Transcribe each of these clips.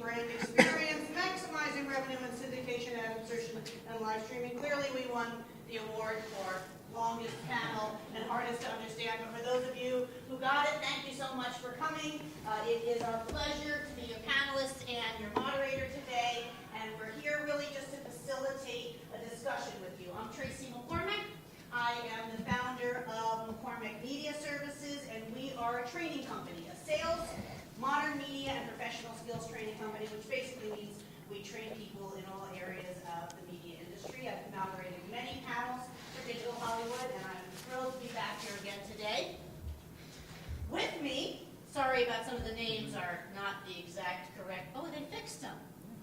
brand experience, maximizing revenue and syndication, ad insertion, and live streaming. Clearly, we won the award for longest panel and hardest to understand. But for those of you who got it, thank you so much for coming. It is our pleasure to be your panelist and your moderator today. And we're here really just to facilitate a discussion with you. I'm Tracy McCormick. I am the founder of McCormick Media Services, and we are a training company, a sales, modern media, and professional skills training company, which basically means we train people in all areas of the media industry. I've moderated many panels for Digital Hollywood, and I'm thrilled to be back here again today. With me, sorry about some of the names are not the exact correct. Oh, they fixed them.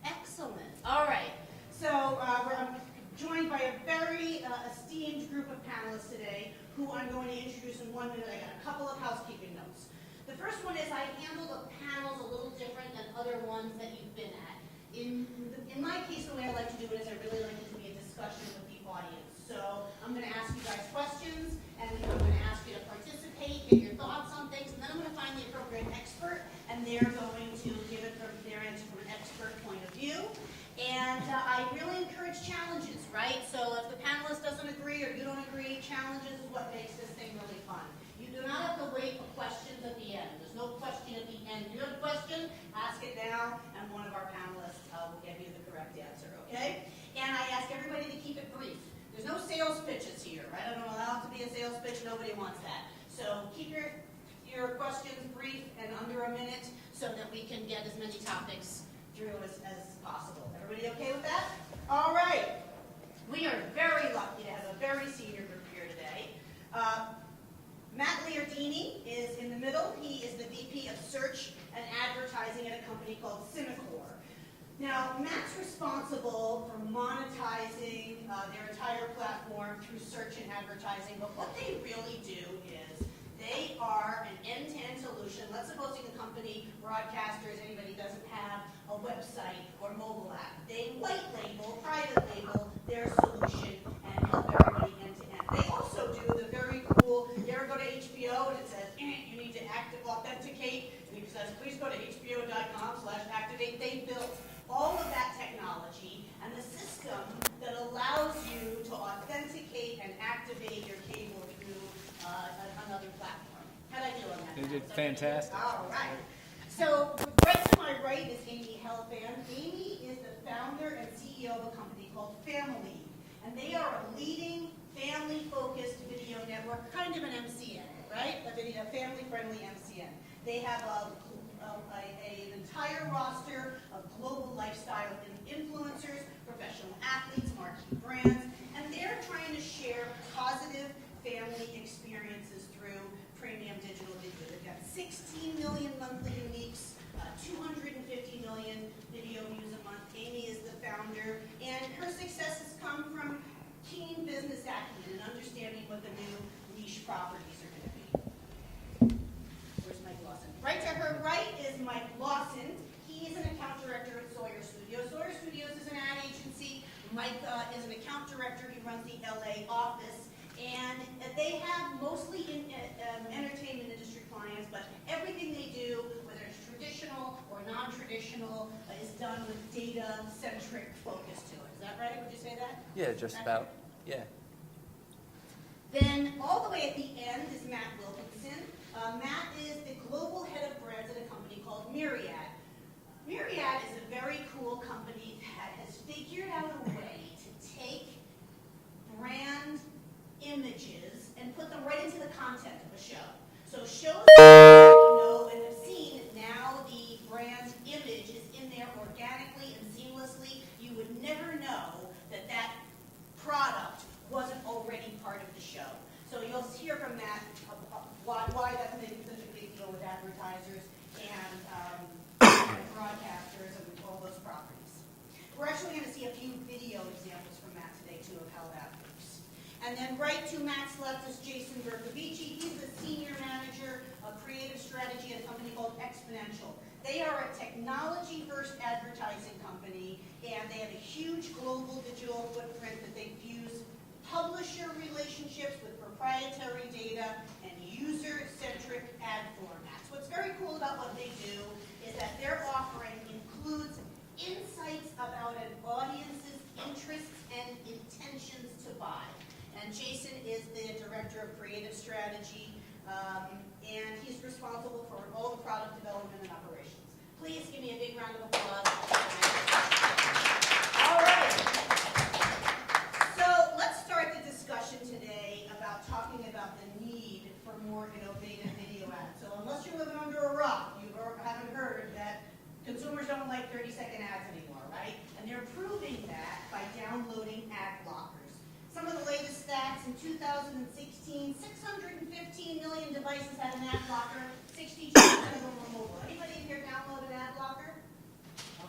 Excellent. All right. So I'm joined by a very esteemed group of panelists today who I'm going to introduce in 1 minute. I got a couple of housekeeping notes. The first one is I handle the panels a little different than other ones that you've been at. In my case, the way I like to do it is I really like it to be a discussion with the audience. So I'm going to ask you guys questions, and I'm going to ask you to participate, get your thoughts on things, and then I'm going to find the appropriate expert, and they're going to give it from their end from an expert point of view. And I really encourage challenges, right? So if the panelist doesn't agree or you don't agree, challenges is what makes this thing really fun. You do not have to wait for questions at the end. There's no question at the end. If you have a question, ask it now, and one of our panelists will give you the correct answer, okay? And I ask everybody to keep it brief. There's no sales pitches here, right? I don't allow it to be a sales pitch. Nobody wants that. So keep your questions brief and under a minute so that we can get as many topics through as possible. Everybody okay with that? All right. We are very lucky to have a very senior group here today. Matt Liardini is in the middle. He is the VP of Search and Advertising at a company called Cinecor. Now, Matt's responsible for monetizing their entire platform through search and advertising, but what they really do is they are an end-to-end solution. Let's suppose a company, broadcasters, anybody doesn't have a website or mobile app. They white label, private label their solution and help everybody end-to-end. They also do the very cool, you ever go to HBO and it says, you need to authenticate, and it says, please go to hbo.com/activate. They built all of that technology and the system that allows you to authenticate and activate your cable through another platform. How'd I do on that? You did fantastic. All right. So right to my right is Amy Helfand. Amy is the founder and CEO of a company called Family, and they are a leading family-focused video network, kind of an MCN, right? A family-friendly MCN. They have an entire roster of global lifestyle influencers, professional athletes, marquee brands, and they're trying to share positive family experiences through premium digital video. They've got 16 million monthly uniques, 250 million video views a month. Amy is the founder, and her success has come from keen business acumen and understanding what the new niche properties are going to be. Where's Mike Lawson? Right to her right is Mike Lawson. He is an account director at Sawyer Studios. Sawyer Studios is an ad agency. Mike is an account director. He runs the LA office. And they have mostly entertainment industry clients, but everything they do, whether it's traditional or non-traditional, is done with data-centric focus to it. Is that right? Would you say that? Yeah, just about. Yeah. Then all the way at the end is Matt Wilkinson. Matt is the global head of brands at a company called Myriad. Myriad is a very cool company that has figured out a way to take brand images and put them right into the content of a show. So shows that you know and have seen, now the brand image is in there organically and seamlessly. You would never know that that product wasn't already part of the show. So you'll hear from that why that's making such a big deal with advertisers and broadcasters and all those properties. We're actually going to see a few video examples from Matt today, too, of how that works. And then right to Matt's left is Jason Bercovici. He's the senior manager of creative strategy at a company called Exponential. They are a technology-first advertising company, and they have a huge global digital footprint that they fuse publisher relationships with proprietary data and user-centric ad formats. What's very cool about what they do is that their offering includes includes insights about an audience's interests and intentions to buy. And Jason is the Director of Creative Strategy, and he's responsible for all the product development and operations. Please give me a big round of applause. All right. So let's start the discussion today about talking about the need for more innovative video ads. So unless you're living under a rock, you haven't heard that consumers don't like 30-second ads anymore, right? And they're proving that by downloading ad blockers. Some of the latest stats in 2016, 615 million devices had an ad blocker, 62% of them were mobile. Anybody in here download an ad blocker?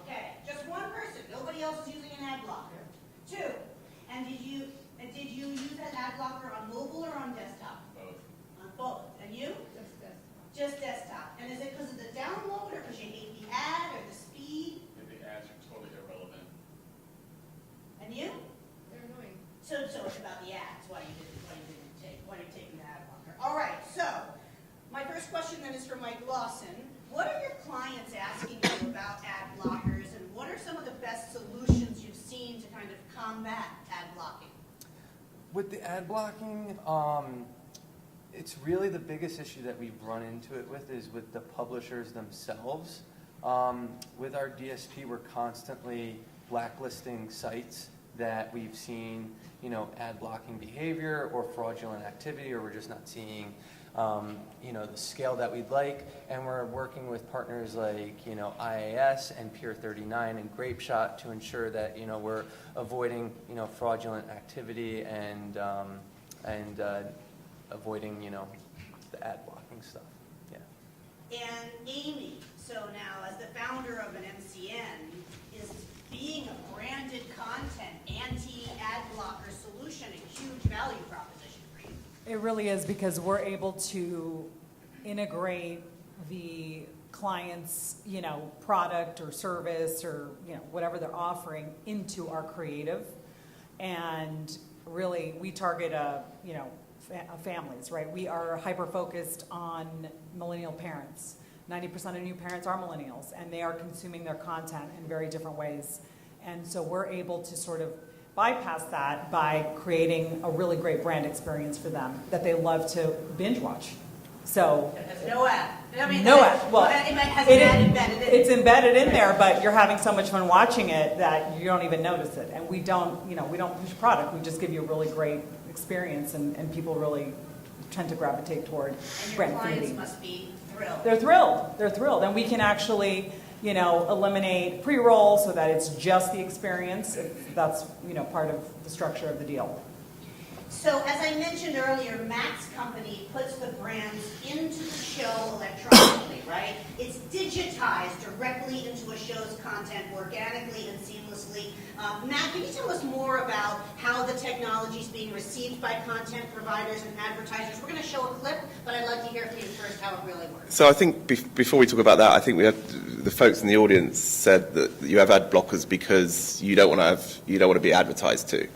Okay, just one person. Nobody else is using an ad blocker. 2, and did you use that ad blocker on mobile or on desktop? Both. On both. And you? Just desktop. And is it because of the download or because you hate the ad or the speed? The ads are totally irrelevant. And you? They're annoying. So it's about the ads, why you're taking the ad blocker. All right, so my first question then is for Mike Lawson. What are your clients asking you about ad blockers, and what are some of the best solutions you've seen to kind of combat ad blocking? With the ad blocking, it's really the biggest issue that we've run into it with is with the publishers themselves. With our DSP, we're constantly blacklisting sites that we've seen, ad blocking behavior or fraudulent activity, or we're just not seeing, the scale that we'd like. And we're working with partners like, IAS and Peer 39 and Grapeshot to ensure that, we're avoiding, fraudulent activity and avoiding, the ad blocking stuff. Yeah. And Amy, so now as the founder of an MCN, is being a branded content anti-ad blocker solution a huge value proposition for you? It really is, because we're able to integrate the client's, product or service or, whatever they're offering into our creative. And really, we target families, right? We are hyper-focused on millennial parents. 90% of new parents are millennials, and they are consuming their content in very different ways. And so we're able to sort of bypass that by creating a really great brand experience for them that they love to binge watch. So It has no ad. no ad. Well, it has an ad embedded in it. it's embedded in there, but you're having so much fun watching it that you don't even notice it. And we don't push product. We just give you a really great experience, and people really tend to gravitate toward And your brand clients affinity. must be thrilled. They're thrilled. And we can actually, eliminate pre-roll so that it's just the experience. That's, part of the structure of the deal. So as I mentioned earlier, Matt's company puts the brands into the show electronically, right? It's digitized directly into a show's content organically and seamlessly. Matt, can you tell us more about how the technology is being received by content providers and advertisers? We're going to show a clip, but I'd like to hear from you first how it really works. So I think before we talk about that, I think we had the folks in the audience said that you have ad blockers because you don't want to be advertised to.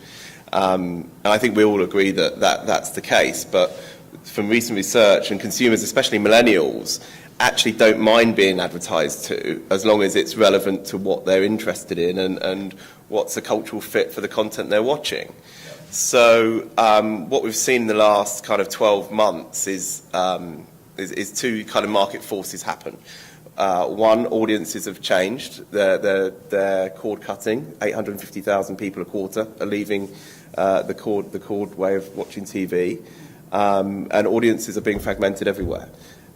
And I think we all agree that that's the case. But from recent research, and consumers, especially millennials, actually don't mind being advertised to as long as it's relevant to what they're interested in and what's a cultural fit for the content they're watching. So what we've seen in the last kind of 12 months is two kind of market forces happen. One, audiences have changed. They're cord cutting. 850,000 people a quarter are leaving the cord way of watching TV. And audiences are being fragmented everywhere.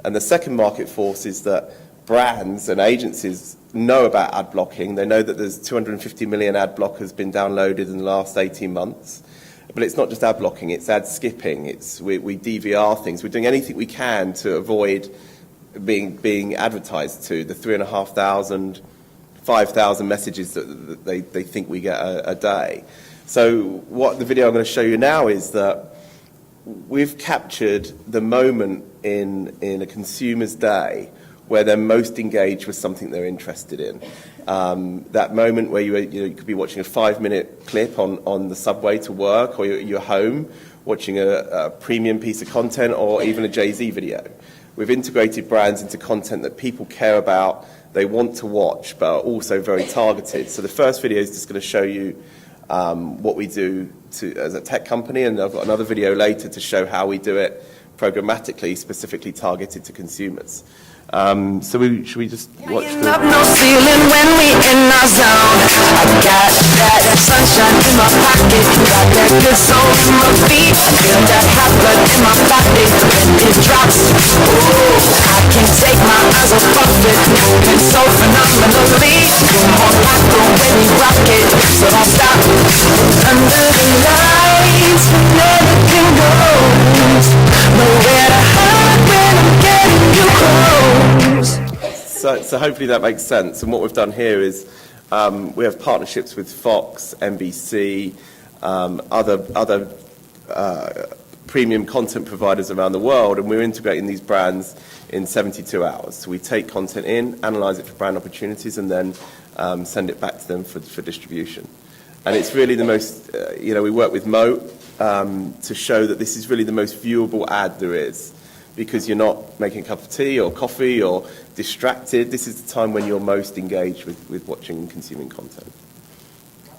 And the second market force is that brands and agencies know about ad blocking. They know that there's 250 million ad blockers been downloaded in the last 18 months. But it's not just ad blocking, it's ad skipping. We DVR things. We're doing anything we can to avoid being advertised to. The 3,500, 5,000 messages that they think we get a day. So what the video I'm going to show you now is that we've captured the moment in a consumer's day where they're most engaged with something they're interested in. That moment where you could be watching a 5-minute clip on the subway to work, or you're home watching a premium piece of content, or even a Jay-Z video. We've integrated brands into content that people care about they want to watch, but are also very targeted. So the first video is just going to show you what we do as a tech company, and I've got another video later to show how we do it programmatically, specifically targeted to consumers. Should we just watch the... Up no ceiling when we in our zone. I got that sunshine in my pocket, got that good soul in my feet. I feel that hot blood in my body when it drops. Ooh, I can't take my eyes off of it, moving so phenomenally. You're more like the way we rock it, so don't stop. Under the lights, everything goes. Nowhere to hide when I'm getting you close. So hopefully that makes sense. And what we've done here is we have partnerships with Fox, NBC, other premium content providers around the world, and we're integrating these brands in 72 hours. So we take content in, analyze it for brand opportunities, and then send it back to them for distribution. And it's really the most, we work with Moat to show that this is really the most viewable ad there is, because you're not making a cup of tea or coffee or distracted. This is the time when you're most engaged with watching and consuming content.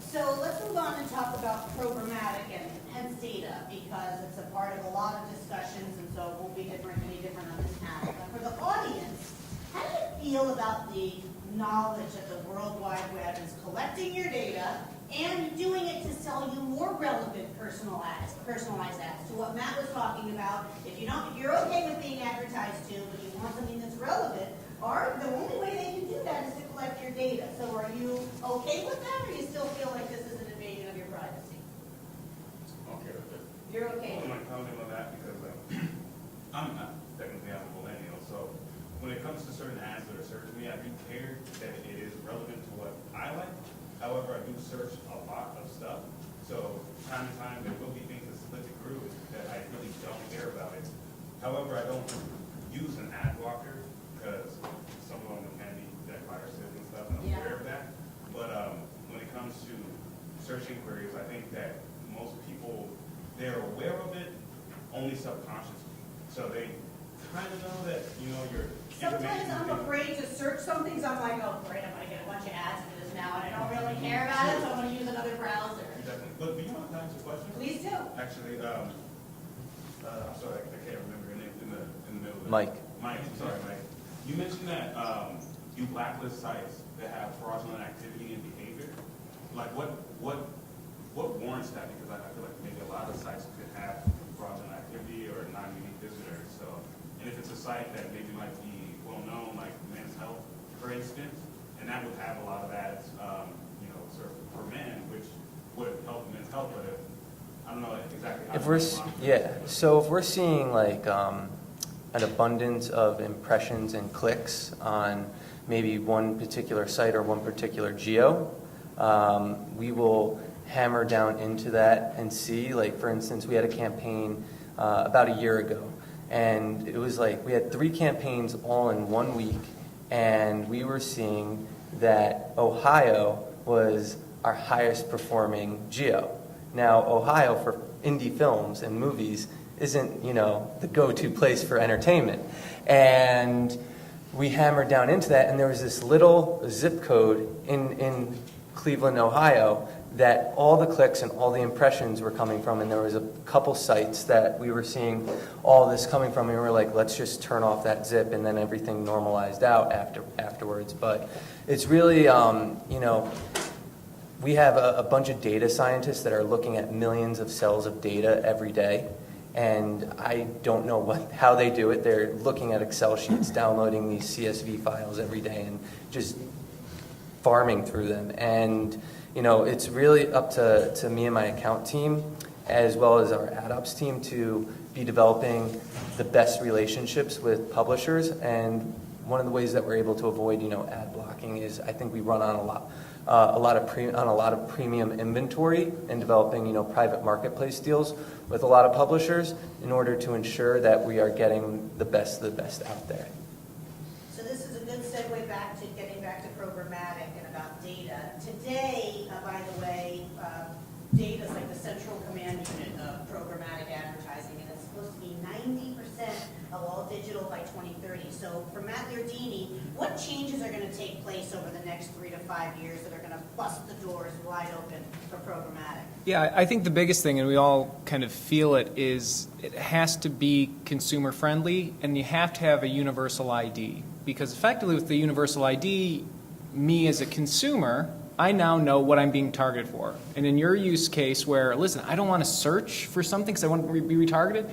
So let's move on and talk about programmatic and hence data, because it's a part of a lot of discussions, and so it won't be any different on this panel. But for the audience, how do you feel about the knowledge that the World Wide Web is collecting your data and doing it to sell you more relevant personalized ads? To what Matt was talking about, if you're okay with being advertised to, but you want something that's relevant, or the only way they can do that is to collect your data. So are you okay with that, or you still feel like this is an invasion of your privacy? Okay with it. You're okay I'm with not commenting on that because I'm not technically I'm a millennial. So when it comes to certain ads that are searched to me, I do care that it is relevant to what I like. However, I do search a lot of stuff. So time to time, there will be things that slip through that I really don't care about it. However, I don't use an ad blocker because some of them can be that viruses and stuff, and I'm aware of that. But when it comes to search inquiries, I think that most people, they're aware of it only subconsciously. So they kind of know that, you're... Sometimes I'm afraid to search something, so I'm like, oh great, I'm going to get a bunch of ads for this now, and I don't really care about it, so I'm going to use another browser. Definitely. But do you want to answer a question? Please do. Actually, I'm sorry, I can't remember your name in the middle of it. Mike. Mike, sorry, Mike. You mentioned that you blacklist sites that have fraudulent activity and behavior. Like, what warrants that? Because I feel like maybe a lot of sites could have fraudulent activity or non-unique visitors. So, and if it's a site that maybe might be well known, like Men's Health, for instance, and that would have a lot of ads, sort of for men, which would help Men's Health, but I don't know exactly how. So if we're seeing like an abundance of impressions and clicks on maybe one particular site or one particular geo, we will hammer down into that and see, like for instance, we had a campaign about a year ago, and it was like we had 3 campaigns all in 1 week, and we were seeing that Ohio was our highest performing geo. Now, Ohio for indie films and movies isn't, the go-to place for entertainment. And we hammered down into that, and there was this little zip code in Cleveland, Ohio, that all the clicks and all the impressions were coming from, and there was a couple sites that we were seeing all this coming from, and we were like, let's just turn off that zip, and then everything normalized out afterwards. But it's really, we have a bunch of data scientists that are looking at millions of cells of data every day, and I don't know how they do it. They're looking at Excel sheets, downloading these CSV files every day, and just farming through them. And it's really up to me and my account team, as well as our ad ops team, to be developing the best relationships with publishers. And one of the ways that we're able to avoid, ad blocking is I think we run on a lot of premium inventory and developing, private marketplace deals with a lot of publishers in order to ensure that we are getting the best of the best out there. So this is a good segue back to getting back to programmatic and about data. Today, by the way, data is like the central command unit of programmatic advertising, and it's supposed to be 90% of all digital digital by 2030. So for Matt Giardini, what changes are going to take place over the next 3 to 5 years that are going to bust the doors wide open for programmatic? Yeah, I think the biggest thing, and we all kind of feel it, is it has to be consumer friendly, and you have to have a universal ID. Because effectively with the universal ID, me as a consumer, I now know what I'm being targeted for. And in your use case where, listen, I don't want to search for something because I want to be retargeted,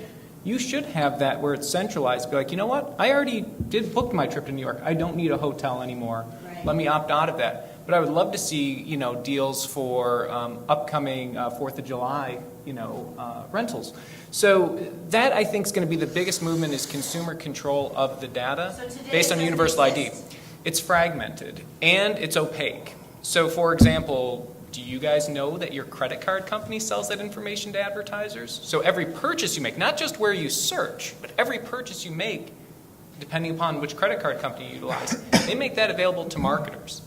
you should have that where it's centralized. Be like, you know what? I already did book my trip to New York. I don't need a hotel anymore. Right. Let me opt out of that. But I would love to see, deals for upcoming 4th of July, rentals. So that, I think, is going to be the biggest movement is consumer control of the data So today based on it universal doesn't ID. exist. It's fragmented and it's opaque. So, for example, do you guys know that your credit card company sells that information to advertisers? So every purchase you make, not just where you search, but every purchase you make, depending upon which credit card company you utilize, they make that available to marketers.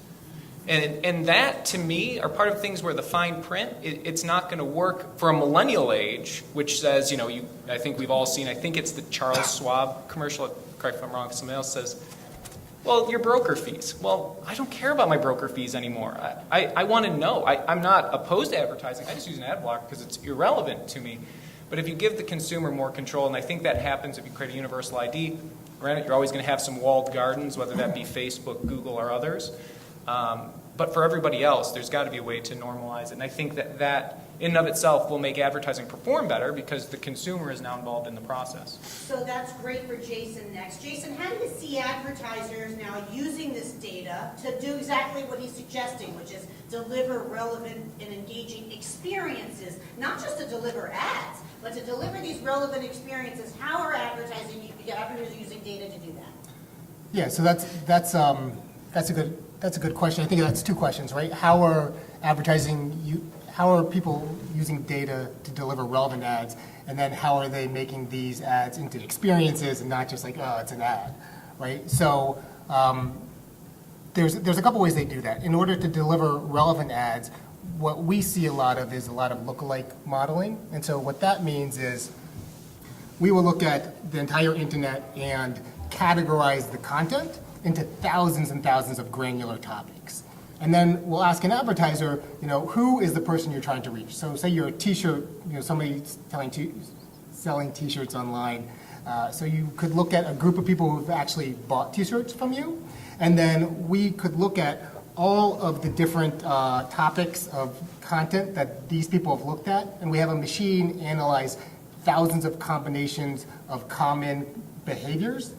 And that, to me, are part of things where the fine print, it's not going to work for a millennial age, which says, I think we've all seen, I think it's the Charles Schwab commercial, correct if I'm wrong, somebody else says, well, your broker fees. Well, I don't care about my broker fees anymore. I want to know. I'm not opposed to advertising. I just use an ad block because it's irrelevant to me. But if you give the consumer more control, and I think that happens if you create a universal ID, granted, you're always going to have some walled gardens, whether that be Facebook, Google, or others. But for everybody else, there's got to be a way to normalize it. And I think that in and of itself will make advertising perform better because the consumer is now involved in the process. So that's great for Jason next. Jason, how do you see advertisers now using this data to do exactly what he's suggesting, which is deliver relevant and engaging experiences, not just to deliver ads, but to deliver these relevant experiences? How are advertisers using data to do that? Yeah, so that's a good question. I think that's two questions, right? How are people using data to deliver relevant ads, and then how are they making these ads into experiences and not just like, oh, it's an ad, right? So there's a couple ways they do that. In order to deliver relevant ads, what we see a lot of is a lot of lookalike modeling. And so what that means is we will look at the entire internet and categorize the content into thousands and thousands of granular topics. And then we'll ask an advertiser, who is the person you're trying to reach? So say you're a t-shirt, somebody selling t-shirts online. So you could look at a group of people who've actually bought t-shirts from you. And then we could look at all of the different topics of content that these people have looked at. And we have a machine analyze thousands of combinations of common behaviors.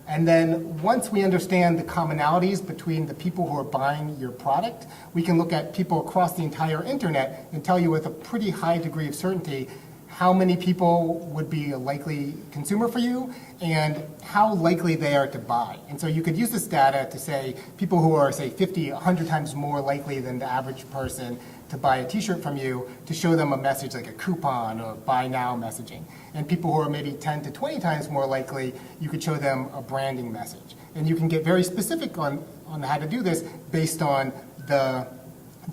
And then once we understand the commonalities between the people who are buying your product, we can look at people across the entire internet and tell you with a pretty high degree of certainty how many people would be a likely consumer for you and how likely they are to buy. And so you could use this data to say people who are, say, 50, 100 times more likely than the average person to buy a t-shirt from you, to show them a message like a coupon or buy now messaging. And people who are maybe 10 to 20 times more likely, you could show them a branding message. And you can get very specific on how to do this based on the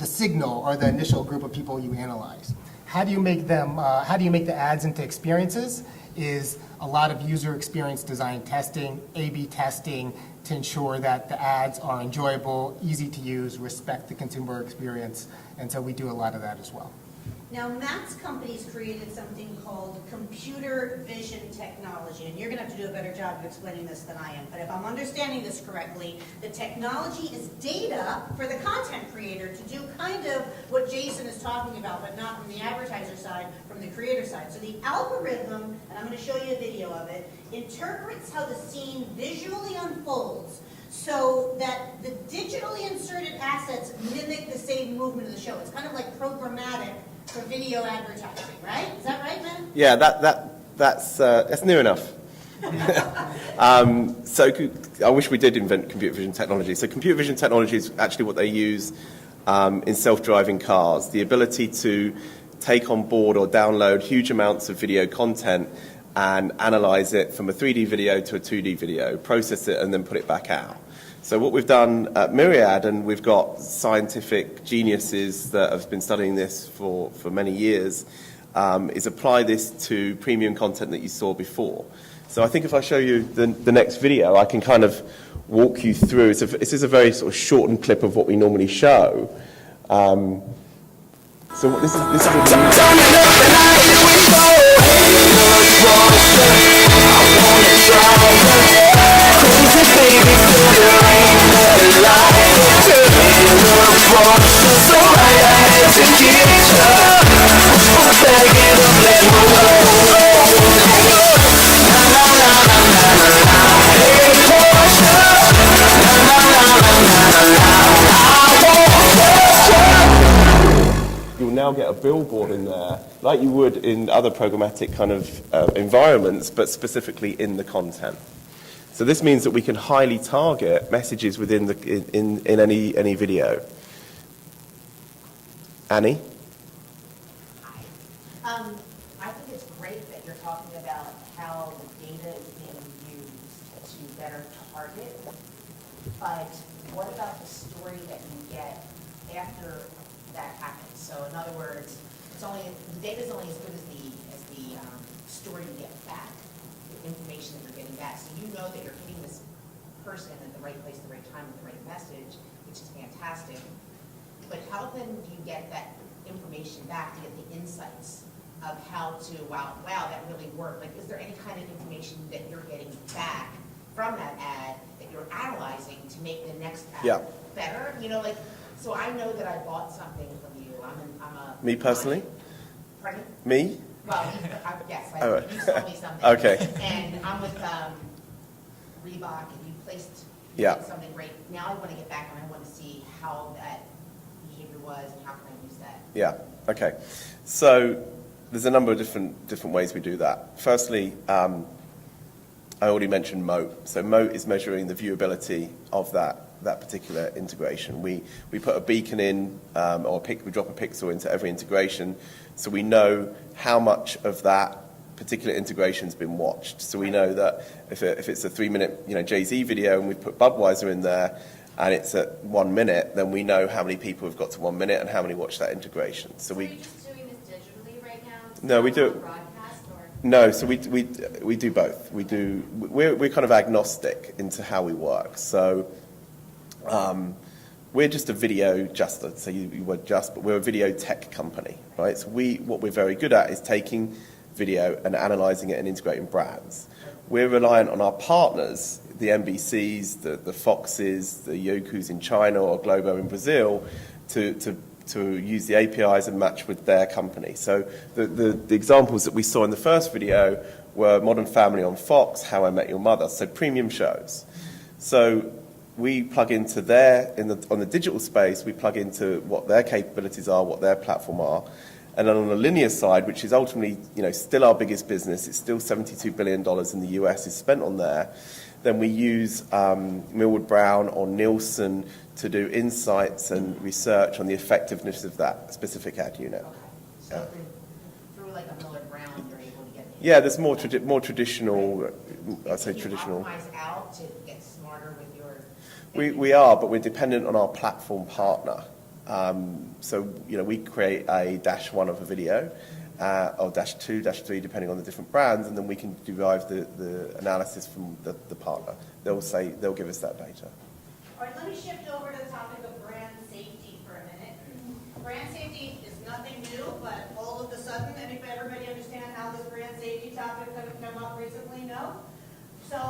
signal or the initial group of people you analyze. How do you make the ads into experiences? Is a lot of user experience design testing, A/B testing, to ensure that the ads are enjoyable, easy to use, respect the consumer experience, and so we do a lot of that as well. Now, Matt's company's created something called computer vision technology, and you're going to have to do a better job of explaining this than I am. But if I'm understanding this correctly, the technology is data for the content creator to do kind of what Jason is talking about, but not from the advertiser side, from the creator side. So the algorithm, and I'm going to show you a video of it, interprets how the scene visually unfolds so that the digitally inserted assets mimic the same movement of the show. It's kind of like programmatic for video advertising, right? Is that right, man? Yeah, that's near enough. So I wish we did invent computer vision technology. So computer vision technology is actually what they use in self-driving cars. The ability to take on board or download huge amounts of video content and analyze it from a 3D video to a 2D video, process it, and then put it back out. So what we've done at Myriad, and we've got scientific geniuses that have been studying this for many years, is apply this to premium content that you saw before. So I think if I show you the next video, I can kind of walk you through. This is a very sort of shortened clip of what we normally show. So this is you'll now get a billboard in there, like you would in other programmatic kind of environments, but specifically in the content. So this means that we can highly target messages within in any video. Annie? I think it's great that you're talking about how the data is being used to better target, but what about the story that you get after that happens? So in other words, the data is only as good as the story you get back, the information that you're getting back. So you know that you're hitting this person at the right place, the right time, with the right message, which is fantastic. But how then do you get that information back to get the insights of how to, wow, that really worked? Like, is there any kind of information that you're getting back from that ad that you're analyzing to make the next ad better? You know, like, so I know that I bought something from you. I'm a Me personally? Pardon? Me? Well, yes, Oh, you sold me something. Okay. And I'm with Reebok, and you placed something great. Now I want to get back and I want to see how that behavior was and how can I use that. Yeah, okay. So there's a number of different ways we do that. Firstly, I already mentioned Moat. So Moat is measuring the viewability of that particular integration. We put a beacon in, we drop a pixel into every integration, so we know how much of that particular integration's been watched. So we know that if it's a 3-minute, Jay-Z video, and we put Budweiser in there, and it's at 1 minute, then we know how many people have got to 1 minute and how many watched that integration. So are you just doing this digitally right now? No, we do it. Broadcast or? No, so we do both. We're kind of agnostic into how we work. So we're just a video so you were just, but we're a video tech company, right? So what we're very good at is taking video and analyzing it and integrating brands. We're reliant on our partners, the NBCs, the Foxes, the Yokus in China or Globo in Brazil, to use the APIs and match with their company. So the examples that we saw in the first video were Modern Family on Fox, How I Met Your Mother, so premium shows. So we plug into on the digital space, we plug into what their capabilities are, what their platform are. And then on the linear side, which is ultimately, still our biggest business, it's still $72 billion in the US is spent on there, then we use Millward Brown or Nielsen to do insights and research on the effectiveness of that specific ad unit. Okay. So through like a Millward Brown, you're able to get the... Yeah, there's more traditional, I'd say traditional. Can you optimize out to get smarter with your... We are, but we're dependent on our platform partner. So, we create a -1 of a video, or -2, -3, depending on the different brands, and then we can derive the analysis from the partner. They'll give us that data. All right, let me shift over to the topic of brand safety for a minute. Brand safety is nothing new, but all of a sudden, everybody understand how this brand safety topic could have come up recently? No? So,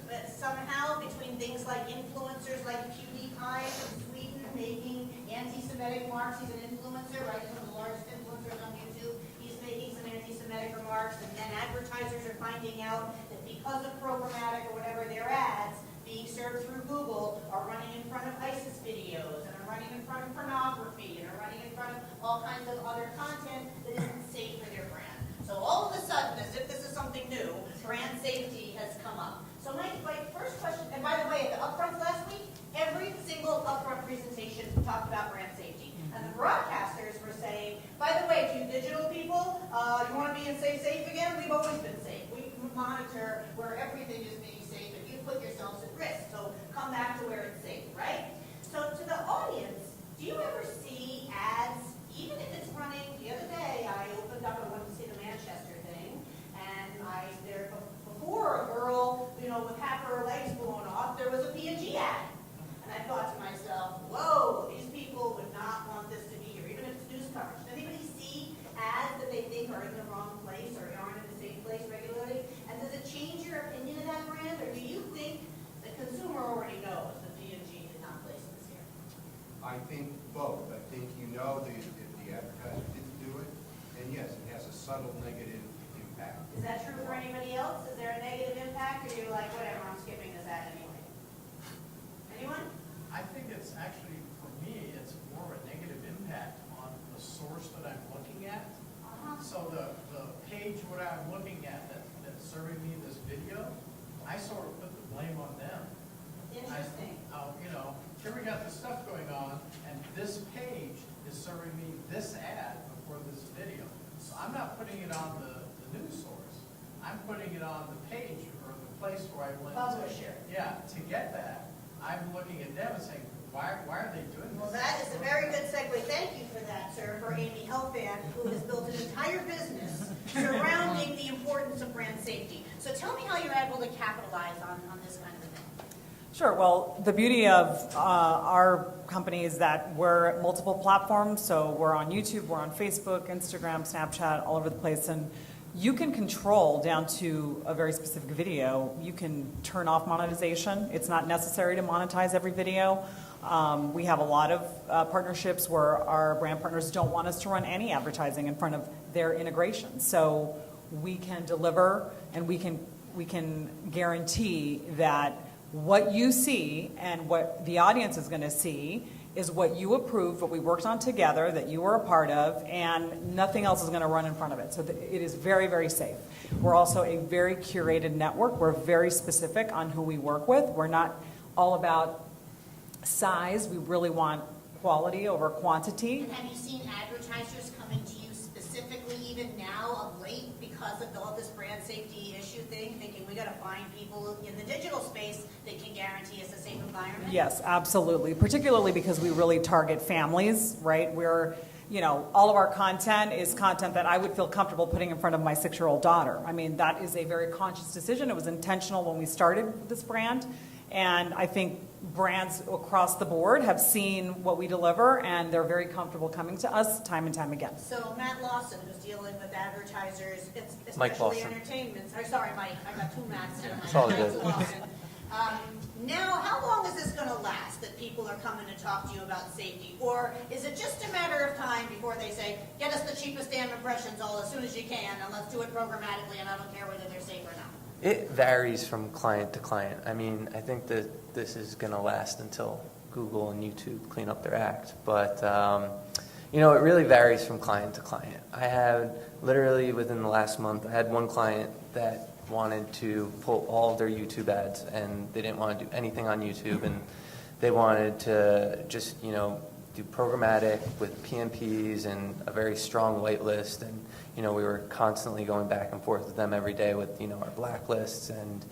but somehow between things like influencers like PewDiePie from Sweden making anti-Semitic remarks, he's an influencer, right? He's one of the largest influencers on YouTube. He's making some anti-Semitic remarks, and then advertisers are finding out that because of programmatic or whatever, their ads being served through Google are running in front of ISIS videos, and are running in front of pornography, and are running in front of all kinds of other content that isn't safe for their brand. So all of a sudden, as if this is something new, brand safety has come up. So my first question, and by the way, at the upfronts last week, every single upfront presentation talked about brand safety. And the broadcasters were saying, by the way, to you digital people, you want to be safe again? We've always been safe. We monitor where everything is being safe, and you put yourselves at risk. So come back to where it's safe, right? So to the audience, do you ever see ads, even if it's running? The other day, I opened up, I wanted to see the Manchester thing, and they're the advertiser didn't do it, then yes, it has a subtle negative impact. Is that true for anybody else? Is there a negative impact, or you're like, whatever, I'm skipping this ad anyway? Anyone? I think it's actually, for me, it's more of a negative impact on the source that I'm looking at. So the page what I'm looking at that's serving me this video, I sort of put the blame on them. Interesting. You know, here we got this stuff going on, and this page is serving me this ad before this video. So I'm not putting it on the news source. I'm putting it on the page or the place where I went to. Publisher. Yeah, to get that, I'm looking at them and saying, why are they doing this? Well, that is a very good segue. Thank you for that, sir, for Amy Helfand, who has built an entire business surrounding the importance of brand safety. So tell me how you're able to capitalize on this kind of a thing. Sure. Well, the beauty of our company is that we're at multiple platforms. So we're on YouTube, we're on Facebook, Instagram, Snapchat, all over the place. And you can control down to a very specific video. You can turn off monetization. It's not necessary to monetize every video. We have a lot of partnerships where our brand partners don't want us to run any advertising in front of their integration. So we can deliver, and we can guarantee that what you see and what the audience is going to see is what you approved, what we worked on together, that you were a part of, and nothing else is going to run in front of it. So it is very, very safe. We're also a very curated network. We're very specific on who we work with. We're not all about size. We really want quality over quantity. And have you seen advertisers coming to you specifically even now of late because of all this brand safety issue thing, thinking we got to find people in the digital space that can guarantee us a safe environment? Yes, absolutely. Particularly because we really target families, right? We're, all of our content is content that I would feel comfortable putting in front of my 6-year-old daughter. I mean, that is a very conscious decision. It was intentional when we started this brand. And I think brands across the board have seen what we deliver, and they're very comfortable coming to us time and time again. So Matt Lawson, who's dealing with advertisers, Mike especially Lawson. entertainment. Sorry, Mike, I got two Matts here. It's all good. Matt Lawson. Now, how long is this going to last that people are coming to talk to you about safety? Or is it just a matter of time before they say, get us the cheapest damn impressions all as soon as you can, and let's do it programmatically, and I don't care whether they're safe or not? It varies from client to client. I mean, I think that this is going to last until Google and YouTube clean up their act. But, it really varies from client to client. I had literally within the last month, I had one client that wanted to pull all of their YouTube ads, and they didn't want to do anything on YouTube, and they wanted to just, do programmatic with PMPs and a very strong whitelist, and we were constantly going back and forth with them every day with our blacklists, and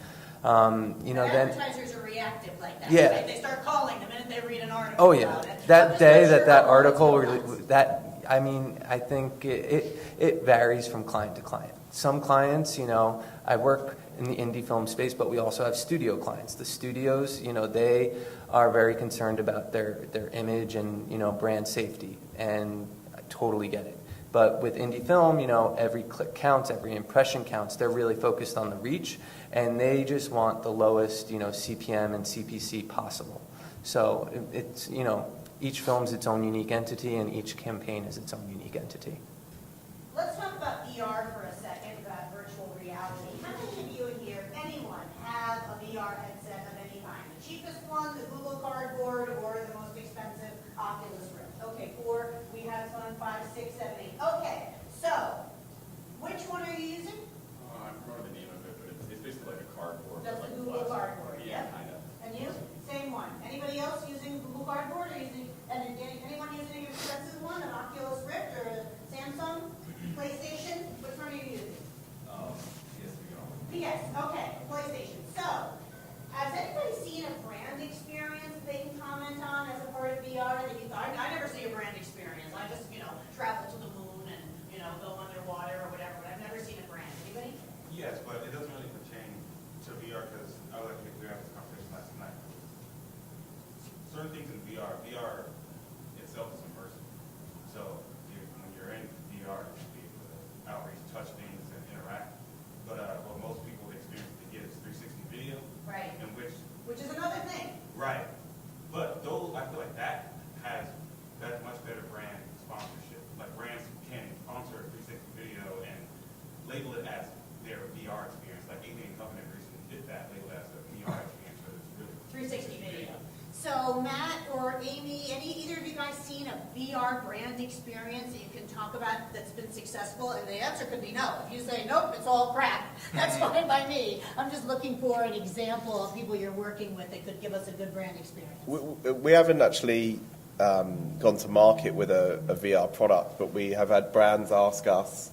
then advertisers are reactive like that. Yeah. Right? They start calling the minute they read an article. Oh yeah, about it. that I'm day just not sure that how article long this lasts. I think it varies from client to client. Some clients, I work in the indie film space, but we also have studio clients. The studios, they are very concerned about their image and, brand safety, and I totally get it. But with indie film, every click counts, every impression counts. They're really focused on the reach, and they just want the lowest, CPM and CPC possible. So it's, each film's its own unique entity, and each campaign is its own unique entity. Let's talk about VR for a second, about virtual reality. How many of you in here, anyone, have a VR headset of any kind? The cheapest one, the Google Cardboard, or the most expensive Oculus Rift? Okay, 4. We have some 5, 6, 7, 8. Okay, so which one are you using? I remember the name of it, but it's basically like a cardboard. That's like the Google plastic. Cardboard, Yeah, yep. kind of. And you? Same one. Anybody else using Google Cardboard, or anyone using an expensive one, an Oculus Rift, or a Samsung, PlayStation? Which one are you using? PS, okay, PlayStation. So, has anybody seen a brand experience that they can comment on as a part of VR that you thought? I never see a brand experience. I just, travel to the moon and, go underwater or whatever, but I've never seen a brand. Anybody? Yes, but it doesn't really pertain to VR because I would like to clear out this conversation last night. Certain things in VR itself is immersive. So when you're in VR, you can be able to outreach, touch things, and interact. But what most people experience a VR brand experience that you can talk about that's been successful? And the answer could be no. If you say, nope, it's all crap, that's fine by me. I'm just looking for an example of people you're working with that could give us a good brand experience. We haven't actually gone to market with a VR product, but we have had brands ask us,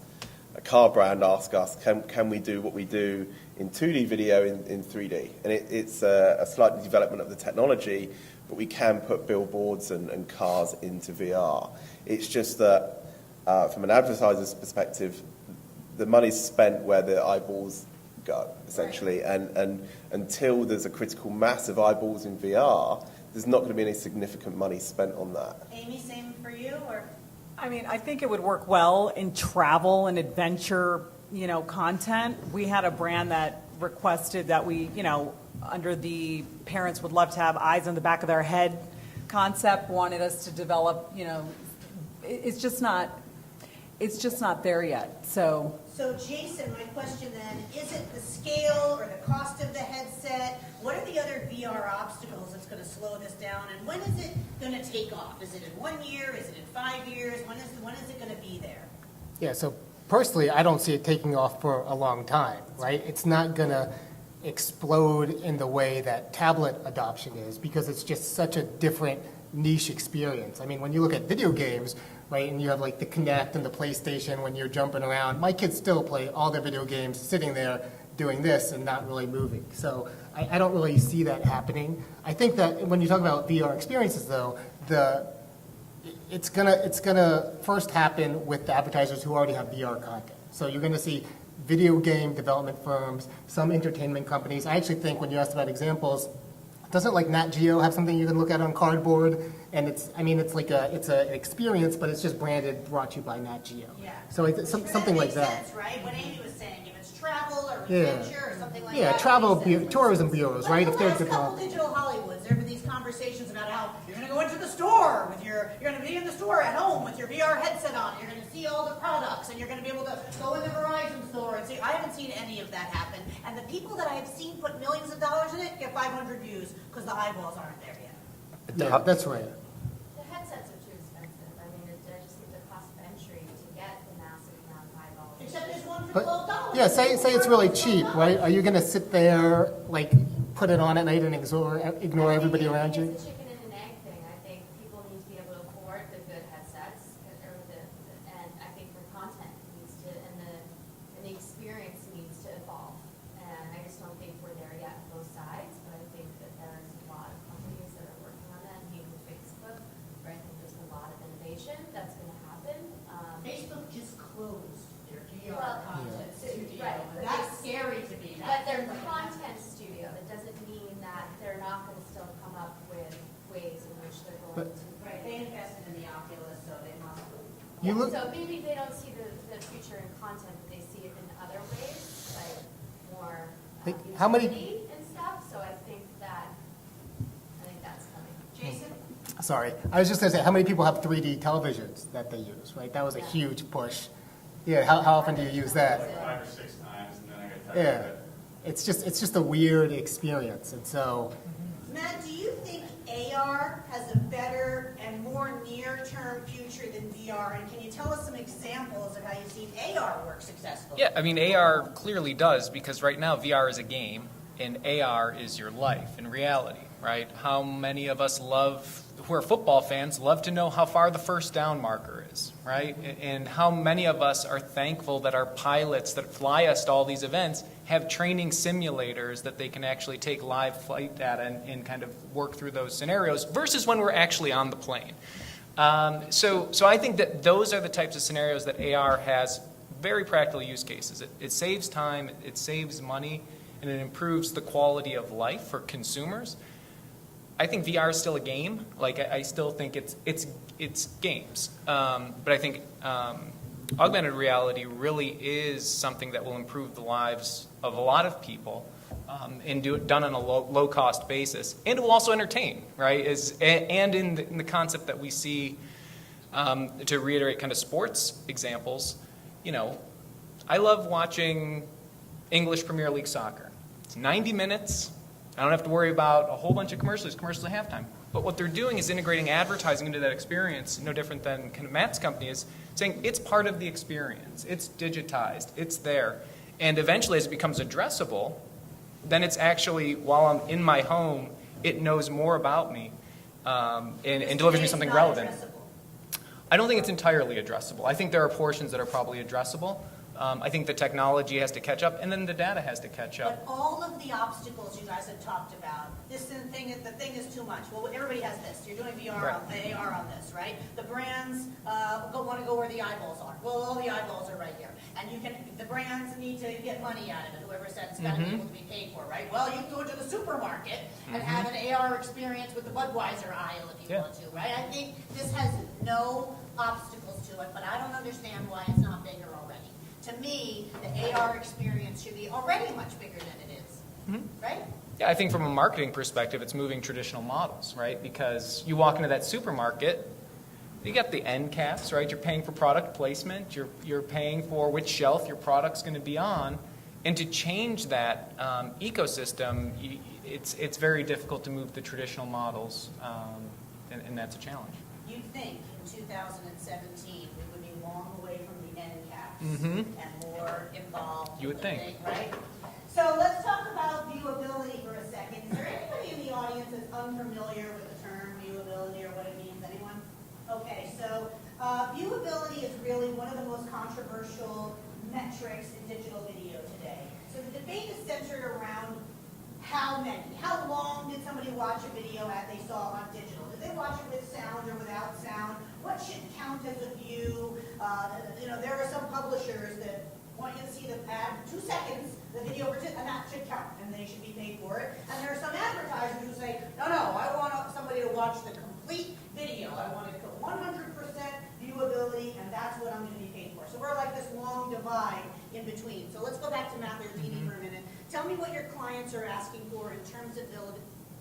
a car brand ask us, can we do what we do in 2D video in 3D? And it's a slight development of the technology, but we can put billboards and cars into VR. It's just that from an advertiser's perspective, the money's spent where the eyeballs go, essentially. And until there's a critical mass of eyeballs in VR, there's not going to be any significant money spent on that. Amy, same for you, or? I mean, I think it would work well in travel and adventure, content. We had a brand that requested that we, under the parents would love to have eyes on the back of their head concept, wanted us to develop, it's just not there yet, so. So Jason, my question then, is it the scale or the cost of the headset? What are the other VR obstacles that's going to slow this down? And when is it going to take off? Is it in 1 year? Is it in 5 years? When is it going to be there? Yeah, so personally, I don't see it taking off for a long time, right? It's not going to explode in the way that tablet adoption is because it's just such a different niche experience. I mean, when you look at video games, right, and you have like the Kinect and the PlayStation when you're jumping around, my kids still play all their video games sitting there doing this and not really moving. So I don't really see that happening. I think that when you talk about VR experiences, though, it's gonna first happen with the advertisers who already have VR content. So you're gonna see video game development firms, some entertainment companies. I actually think when you asked about examples, doesn't like Nat Geo have something you can look at on cardboard? And it's an experience, but it's just branded, brought to you by Nat Geo. Yeah. So it's something like that. Makes sense, right? What Amy was saying, if it's travel or Yeah. adventure or something like that. Yeah, tourism bureaus, right? If The they're last couple developed. digital Hollywoods, there have been these conversations about how you're going to go into the store you're going to be in the store at home with your VR headset on. You're going to see all the products, and you're going to be able to go in the Verizon store and see. I haven't seen any of that happen. And the people that I have seen put millions of dollars in it get 500 views because the eyeballs aren't there yet. Yeah, that's right. The headsets are too expensive. I mean, I just think the cost of entry to get the massive amount of eyeballs. Except there's one for But, $12. yeah, say it's really cheap, right? Are you going to sit there, like, put it on at night and ignore everybody around you? It's a chicken and an egg thing. I think people need to be able to afford the good headsets, and I think the content needs to, and the experience needs to evolve. And I just don't think we're there yet on both sides, but I think that there's a lot of companies that are working on that, and even Facebook, where I think there's a lot of innovation that's going to happen. Facebook just closed their Well, VR content studio. right. That's scary to me. But they're content studio. That doesn't mean that they're not going to still come up with ways in which they're going to. Right, they invested in the Oculus, so they must. You look- So maybe they don't see the future in content, but they see it in other ways, like more How many- utility and stuff. So I think that's coming. Jason? Sorry, I was just going to say, how many people have 3D televisions that they use, right? That was a huge push. Yeah, how often do you use that? Like 5 or 6 times, and then I get tired of Yeah, it. it's just a weird experience, and so, Matt, do you think AR has a better and more near-term future than VR? And can you tell us some examples of how you've seen AR work successfully? Yeah, I mean, AR clearly does, because right now VR is a game and AR is your life in reality, right? How many of us who are football fans, love to know how far the first down marker is, right? And how many of us are thankful that our pilots that fly us to all these events have training simulators that they can actually take live flight data and kind of work through those scenarios versus when we're actually on the plane. So I think that those are the types of scenarios that AR has very practical use cases. It saves time, it saves money, and it improves the quality of life for consumers. I think VR is still a game. Like I still think it's games, but I think augmented reality really is something that will improve the lives of a lot of people, and done on a low cost basis, and it will also entertain, right? And in the concept that we see, to reiterate kind of sports examples, I love watching English Premier League soccer. It's 90 minutes. I don't have to worry about a whole bunch of commercials at halftime. But what they're doing is integrating advertising into that experience, no different than kind of Matt's company is saying it's part of the experience. It's digitized. It's there. And eventually, as it becomes addressable, then it's actually, while I'm in my home, it knows more about me and delivers me something relevant. I don't think it's entirely addressable. I think there are portions that are probably addressable. I think the technology has to catch up, and then the data has to catch up. But all of the obstacles you guys have talked about, the thing is too much. Well, everybody has this. You're doing VR, AR on this, right? The brands want to go where the eyeballs are. Well, all the eyeballs are right here. And the brands need to get money out of it. Whoever said it's got to be able to be paid for, right? Well, you can go to the supermarket and have an AR experience with the Budweiser aisle if you want to, right? I think this has no obstacles to it, but I don't understand why it's not bigger already. To me, the AR experience should be already much bigger than it is, right? Yeah, I think from a marketing perspective, it's moving traditional models, right? Because you walk into that supermarket, you got the end caps, right? You're paying for product placement. You're paying for which shelf your product's going to be on. And to change that ecosystem, it's very difficult to move the traditional models, and that's a challenge. You'd think in 2017 we would be long away from the end caps and more involved. You would think. Right? So let's talk about viewability for a second. Is there anybody in the audience that's unfamiliar with the term viewability or what it means? Anyone? Okay, so viewability is really one of the most controversial metrics in digital video today. So the debate is centered around how long did somebody watch a video ad they saw on digital? Did they watch it with sound or without sound? What should count as a view? There are some publishers that want you to see the ad 2 seconds, the video, and that should count, and they should be paid for it. And there are some advertisers who say, no, I want somebody to watch the complete video. I want it to 100% viewability, and that's what I'm going to be paid for. So we're like this long divide in between. So let's go back to Matt Bertini for a minute. Tell me what your clients are asking for in terms of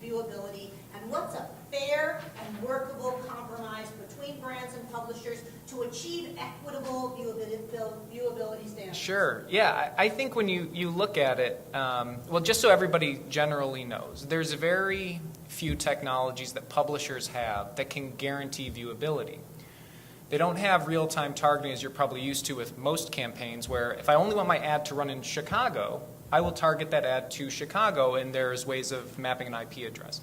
viewability, and what's a fair and workable compromise between brands and publishers to achieve equitable viewability standards? Sure. Yeah, I think when you look at it, well, just so everybody generally knows, there's very few technologies that publishers have that can guarantee viewability. They don't have real-time targeting as you're probably used to with most campaigns, where if I only want my ad to run in Chicago, I will target that ad to Chicago, and there's ways of mapping an IP address.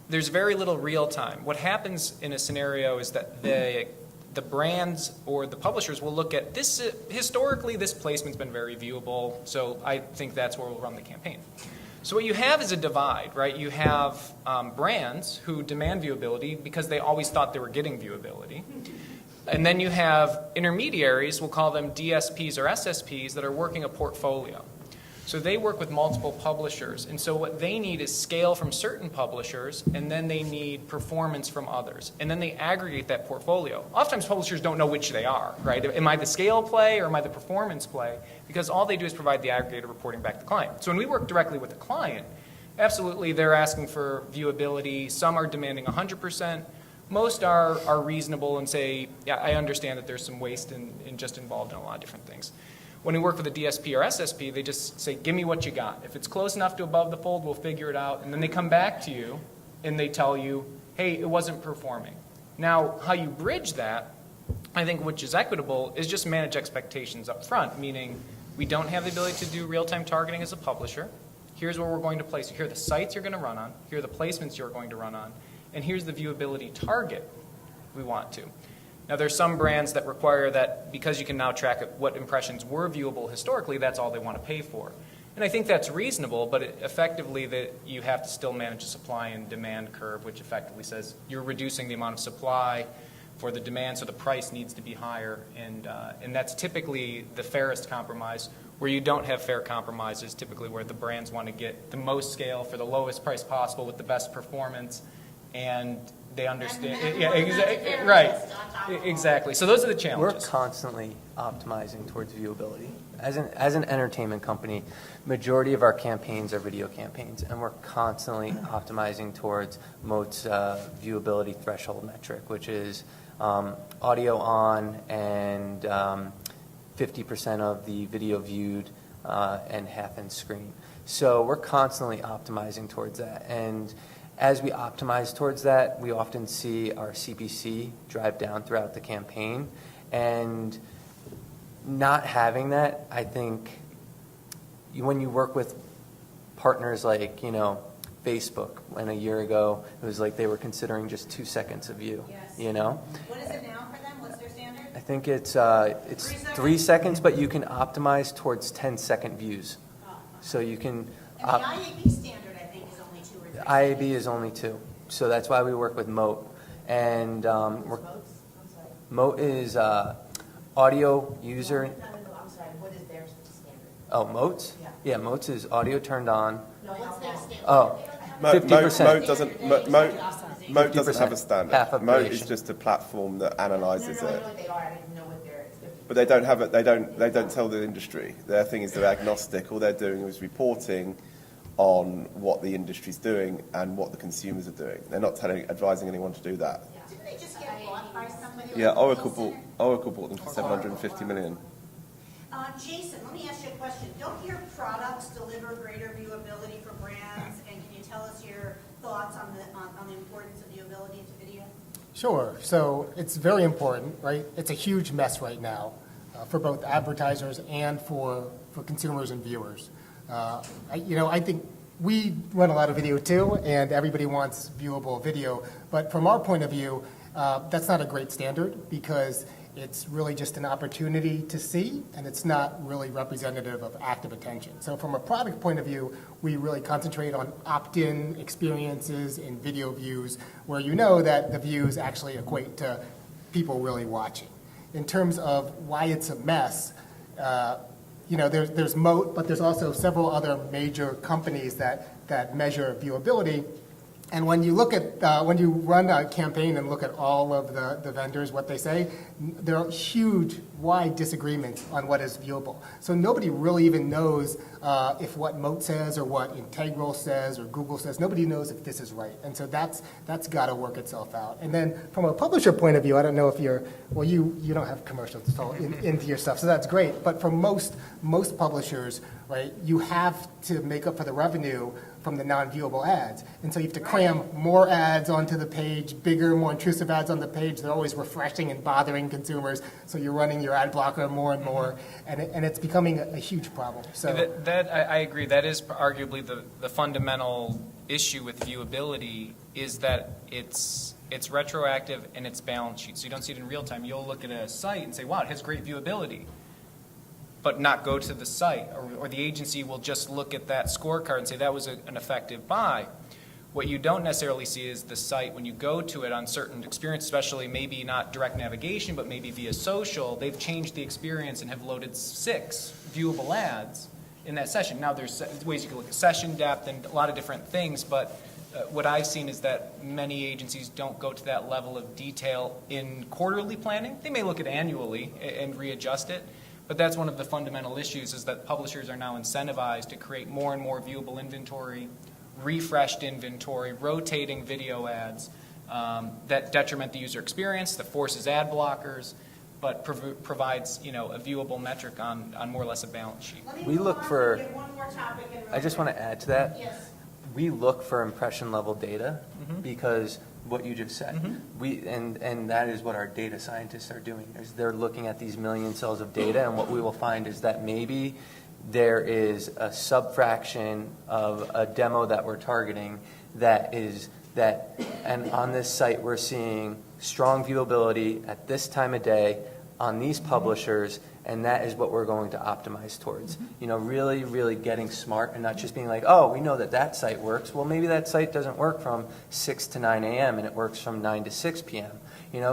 There's very little real time. What happens in a scenario is that the brands or the publishers will look at this. Historically, this placement's been very viewable, so I think that's where we'll run the campaign. So what you have is a divide, right? You have brands who demand viewability because they always thought they were getting viewability. And then you have intermediaries, we'll call them DSPs or SSPs, that are working a portfolio. So they work with multiple publishers, and so what they need is scale from certain publishers, and then they need performance from others. And then they aggregate that portfolio. Oftentimes publishers don't know which they are, right? Am I the scale play or am I the performance play? Because all they do is provide the aggregator reporting back to the client. So when we work directly with the client, absolutely they're asking for viewability. Some are demanding 100%. Most are reasonable and say, yeah, I understand that there's some waste and just involved in a lot of different things. When we work with a DSP or SSP, they just say, give me what you got. If it's close enough to above the fold, we'll figure it out. And then they come back to you and they tell you, hey, it wasn't performing. Now, how you bridge that, I think, which is equitable, is just manage expectations up front, meaning we don't have the ability to do real-time targeting as a publisher. Here's where we're going to place you. Here are the sites you're going to run on. Here are the placements you're going to run on. And here's the viewability target we want to. Now, there's some brands that require that because you can now track what impressions were viewable historically, that's all they want to pay for. And I think that's reasonable, but effectively that you have to still manage a supply and demand curve, which effectively says you're reducing the amount of supply for the demand, so the price needs to be higher. And that's typically the fairest compromise. Where you don't have fair compromises, typically where the brands want to get the most scale for the lowest price possible with the best performance, and they understand. Yeah, exactly. Right. Exactly. So those are the challenges. We're constantly optimizing towards viewability. As an entertainment company, majority of our campaigns are video campaigns, and we're constantly optimizing towards Moat's viewability threshold metric, which is audio on and 50% of the video viewed and half in screen. So we're constantly optimizing towards that. And as we optimize towards that, we often see our CPC drive down throughout the campaign. And not having that, I think, when you work with partners like, Facebook, when a year ago, it was like they were considering just 2 seconds of view, Yes. What is it now for them? What's their standard? I think it's 3 3 seconds, but you can optimize towards 10-second views. So you can, And the IAB standard, I think, is only 2 or 3. IAB is only 2. So that's why we work with Moat. And Moat is audio user. No, I'm sorry, what is their standard? Oh, Moat's? Yeah. Yeah, Moat's is audio turned on. No, what's their standard? Oh, 50%. Moat doesn't have a 50%, standard. half of Moat is creation. just a platform that analyzes No, I it. know what they are, I didn't know what their, it's 50. But they don't have it. They don't tell the industry. Their thing is they're agnostic. All they're doing is reporting on what the industry's doing and what the consumers are doing. They're not advising anyone to do that. Didn't they just get bought by somebody? Yeah, like Oracle Nielsen? bought them for 750 million. Jason, let me ask you a question. Don't your products deliver greater viewability for brands? And can you tell us your thoughts on the importance of viewability to video? Sure. So it's very important, right? It's a huge mess right now for both advertisers and for consumers and viewers. I think we run a lot of video too, and everybody wants viewable video. But from our point of view, that's not a great standard because it's really just an opportunity to see, and it's not really representative of active attention. So from a product point of view, we really concentrate on opt-in experiences and video views where you know that the views actually equate to people really watching. In terms of why it's a mess, there's Moat, but there's also several other major companies that measure viewability. And when you look at, when you run a campaign and look at all of the vendors, what they say, there are huge, wide disagreements on what is viewable. So nobody really even knows if what Moat says or what Integral says or Google says, nobody knows if this is right. And so that's got to work itself out. And then from a publisher point of view, I don't know if you don't have commercials into your stuff, so that's great. But for most publishers, right, you have to make up for the revenue from the non-viewable ads. And so you have to cram more ads onto the page, bigger, more intrusive ads on the page. They're always refreshing and bothering consumers. So you're running your ad blocker more and more, and it's becoming a huge problem. So I agree. That is arguably the fundamental issue with viewability is that it's retroactive and it's balance sheet. So you don't see it in real time. You'll look at a site and say, wow, it has great viewability, but not go to the site, or the agency will just look at that scorecard and say that was an effective buy. What you don't necessarily see is the site, when you go to it on certain experience, especially maybe not direct navigation, but maybe via social, they've changed the experience and have loaded 6 viewable ads in that session. Now there's ways you can look at session depth and a lot of different things, but what I've seen is that many agencies don't go to that level of detail in quarterly planning. They may look at annually and readjust it. But that's one of the fundamental issues is that publishers are now incentivized to create more and more viewable inventory, refreshed inventory, rotating video ads that detriment the user experience, that forces ad blockers, but provides a viewable metric on more or less a balance sheet. We look for, Get one more topic and I just want to add to that. Yes. We look for impression level data because what you just said, and that is what our data scientists are doing, is they're looking at these million cells of data, and what we will find is that maybe there is a subfraction of a demo that we're targeting and on this site we're seeing strong viewability at this time of day on these publishers, and that is what we're going to optimize towards. Really, really getting smart and not just being like, oh, we know that site works. Well, maybe that site doesn't work from 6 to 9 a.m. and it works from 9 to 6 p.m.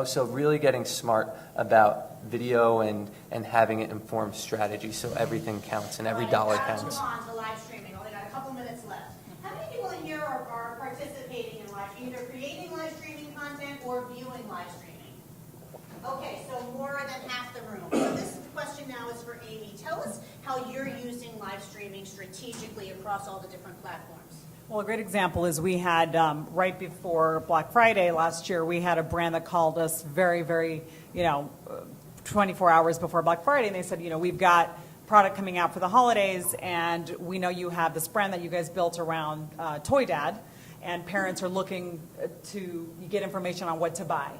So really getting smart about video and having it inform strategy so everything counts and every dollar counts. Let's move on to live streaming. Only got a couple minutes left. How many people in here are participating in live streaming, either creating live streaming content or viewing live streaming? Okay, so more than half the room. So this question now is for Amy. Tell us how you're using live streaming strategically across all the different platforms. Well, a great example is we had, right before Black Friday last year, we had a brand that called us very, very, 24 hours before Black Friday, and they said, we've got product coming out for the holidays, and we know you have this brand that you guys built around Toy Dad, and parents are looking to get information on what to buy.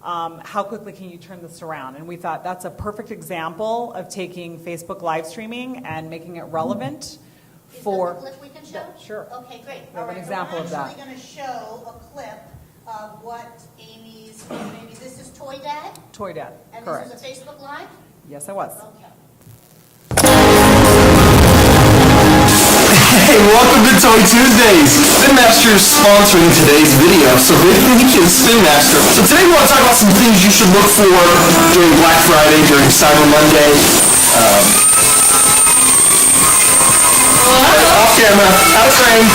How quickly can you turn this around? And we thought that's a perfect example of taking Facebook live streaming and making it relevant for. Is that the clip we can show? Sure. Okay, great. We have an All right, example of We're that. actually going to show a clip of what Amy's, maybe this is Toy Dad? Toy Dad, And correct. this is a Facebook Live? Yes, I was. Okay. Hey, welcome to Toy Tuesdays. Spin Master is sponsoring today's video, so big thank you to Spin Master. So today we want to talk about some things you should look for during Black Friday, during Cyber Monday. Off camera, out of frame,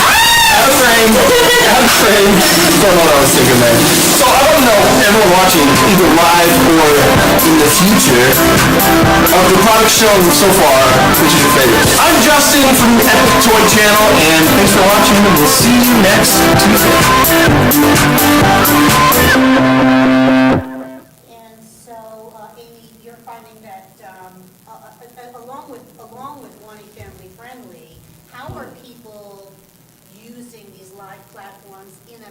out of frame, out of frame. Don't know what I was thinking there. So I want to know, everyone watching, either live or in the future, of the products shown so far, which is your favorite? I'm Justin from Epic Toy Channel, and thanks for watching, and we'll see you next Tuesday. And so, Amy, you're finding that, along with wanting family friendly, how are people using these live platforms in a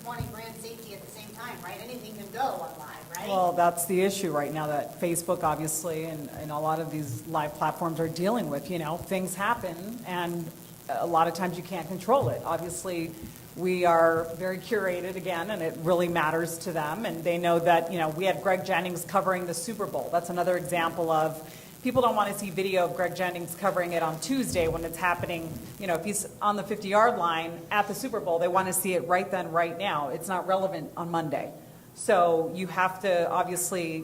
wanting brand safety at the same time, right? Anything can go on live, right? Well, that's the issue right now that Facebook, obviously, and a lot of these live platforms are dealing with. Things happen, and a lot of times you can't control it. Obviously, we are very curated again, and it really matters to them. And they know that, we had Greg Jennings covering the Super Bowl. That's another example of people don't want to see video of Greg Jennings covering it on Tuesday when it's happening. If he's on the 50-yard line at the Super Bowl, they want to see it right then, right now. It's not relevant on Monday. So you have to obviously,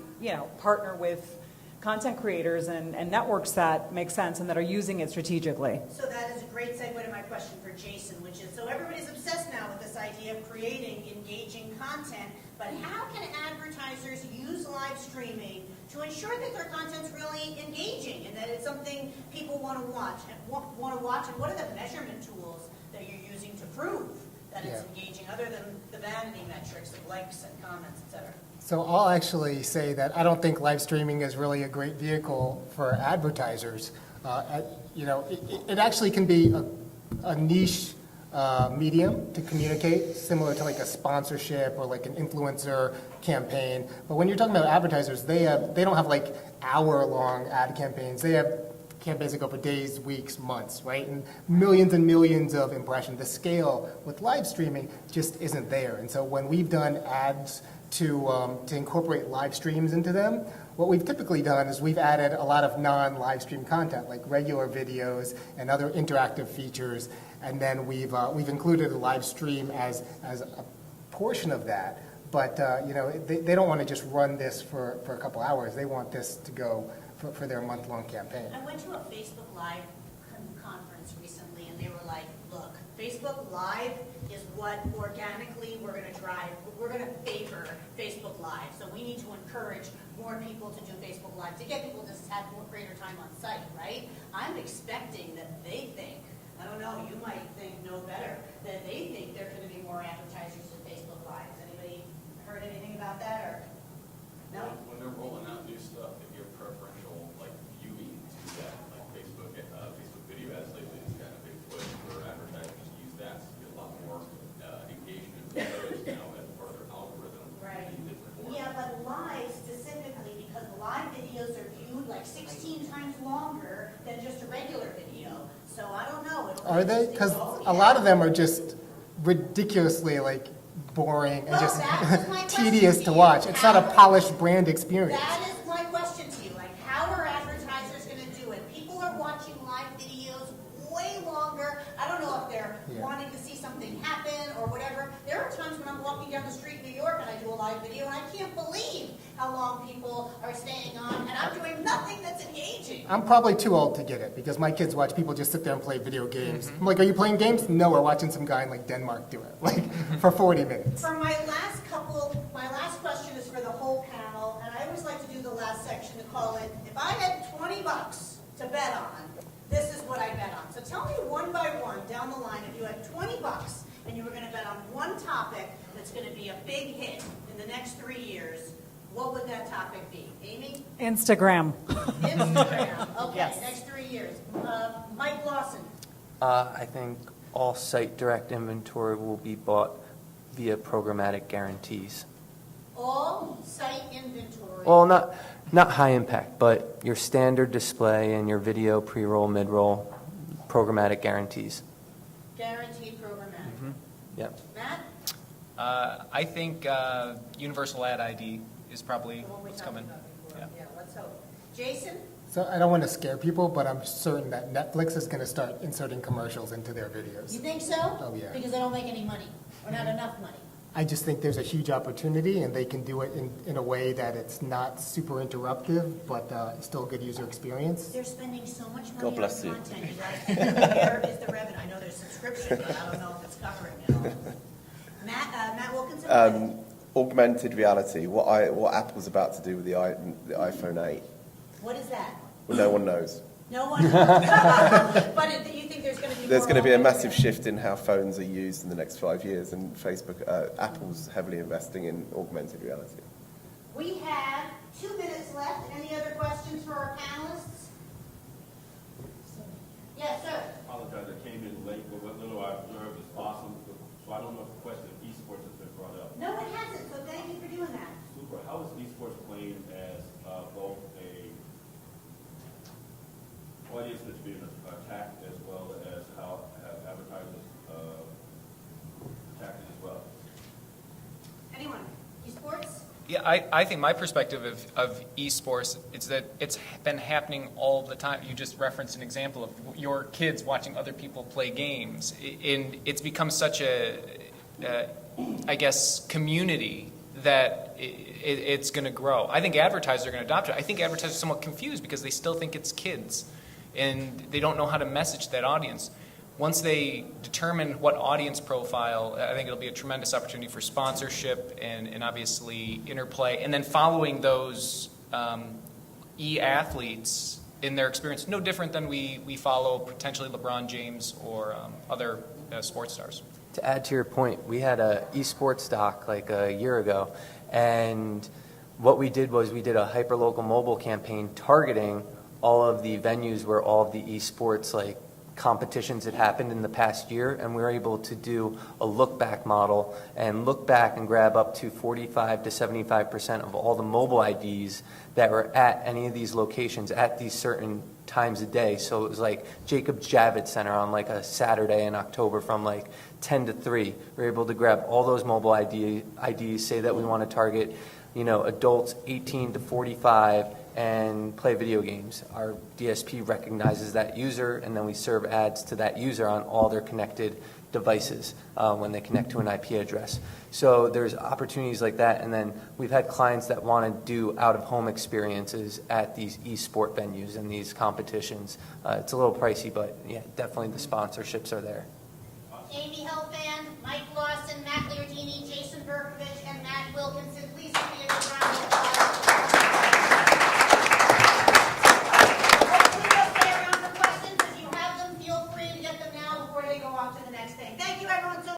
partner with content creators and networks that make sense and that are using it strategically. So that is a great segue to my question for Jason, which is, so everybody's obsessed now with this idea of creating engaging content, but how can advertisers use live streaming to ensure that their content's really engaging and that it's something people want to watch? And what are the measurement tools that you're using to prove that it's engaging, other than the vanity metrics of likes and comments, et cetera? So I'll actually say that I don't think live streaming is really a great vehicle for advertisers. It actually can be a niche medium to communicate, similar to like a sponsorship or like an influencer campaign. But when you're talking about advertisers, they don't have like hour-long ad campaigns. They have campaigns that go for days, weeks, months, right? And millions of impressions. The scale with live streaming just isn't there. And so when we've done ads to incorporate live streams into them, what we've typically done is we've added a lot of non-live stream content, like regular videos and other interactive features, and then we've included a live stream as a portion of that. But they don't want to just run this for a couple hours. They want this to go for their month-long campaign. I went to a Facebook Live conference recently, and they were like, look, Facebook Live is what organically we're going to drive. We're going to favor Facebook Live. So we need to encourage more people to do Facebook Live, to get people to have more greater time on site, right? I'm expecting that they think, I don't know, you might think no better, that they think there are going to be more advertisers to Facebook Live. Has anybody heard anything about that, or no? When they're rolling out new stuff, they give preferential viewing to that, like Facebook video ads lately is kind of a big push for advertisers to use that, so you get a lot more engagement with those now as part of their algorithm. Right. than you did before. Yeah, but live specifically, because live videos are viewed like 16 times longer than just a regular video. So I don't know. Are they? Because a lot of them are just ridiculously boring and just that was my tedious question to watch. It's not a polished brand experience. That is my question to you. How are advertisers going to do it? People are watching live videos way longer. I don't know if they're wanting to see something happen or whatever. There are times when I'm walking down the street in New York and I do a live video and I can't believe how long people are staying on, and I'm doing nothing that's engaging. I'm probably too old to get it because my kids watch people just sit there and play video games. I'm like, are you playing games? No, we're watching some guy in Denmark do it, for 40 minutes. For my last question is for the whole panel, and I always like to do the last section to call it, if I had $20 to bet on, this is what I bet on. So tell me one by one down the line, if you had $20 and you were going to bet on one topic that's going to be a big hit in the next 3 years, what would that topic be? Amy? Instagram. Instagram. Okay, Yes. next 3 years. Mike Lawson. I think all site direct inventory will be bought via programmatic guarantees. All site inventory. Well, not high impact, but your standard display and your video pre-roll, mid-roll, programmatic guarantees. Guaranteed programmatic. Yep. Matt? I think universal ad ID is probably The one we what's talked coming. about before. Yeah. Yeah, let's hope. Jason? So I don't want to scare people, but I'm certain that Netflix is going to start inserting commercials into their videos. You think so? Oh, yeah. Because they don't make any money, or not enough money. I just think there's a huge opportunity, and they can do it in a way that it's not super interruptive, but still a good user experience. They're spending so much money God on bless you. content, you guys. Where is the revenue? I know there's subscription, but I don't know if it's covering it all. Matt Wilkinson? Augmented reality, what Apple's about to do with the iPhone 8, What is that? well, no one knows. No one? But you think there's going to be more? There's going to be a massive augmented shift in how phones are used in the next 5 years, and Apple's heavily investing in augmented reality. We have 2 minutes left. Any other questions for our panelists? Yes, sir. Apologize, I came in late, but what little I observed is awesome. So I don't know if the question of esports has been brought up. No, it hasn't, so thank you for doing that. Super, how is esports playing as both a audience that's being attacked as well as how have advertisers attacked it as well? Anyone? Esports? Yeah, I think my perspective of esports is that it's been happening all the time. You just referenced an example of your kids watching other people play games. And it's become such a, I guess, community that it's going to grow. I think advertisers are going to adopt it. I think advertisers are somewhat confused because they still think it's kids. And they don't know how to message that audience. Once they determine what audience profile, I think it'll be a tremendous opportunity for sponsorship and obviously interplay. And then following those e-athletes in their experience, no different than we follow potentially LeBron James or other sports stars. To add to your point, we had a esports doc like a year ago, and what we did was we did a hyperlocal mobile campaign targeting all of the venues where all of the esports like competitions had happened in the past year, and we were able to do a look back model and look back and grab up to 45 to 75% of all the mobile IDs that were at any of these locations at these certain times a day. So it was like Jacob Javits Center on like a Saturday in October from like 10 to 3. We were able to grab all those mobile IDs, say that we want to target, adults 18 to 45 and play video games. Our DSP recognizes that user, and then we serve ads to that user on all their connected devices when they connect to an IP address. So there's opportunities like that, and then we've had clients that want to do out-of-home experiences at these e-sport venues and these competitions. It's a little pricey, but yeah, definitely the sponsorships are there. Amy Helfand, Mike Lawson, Matt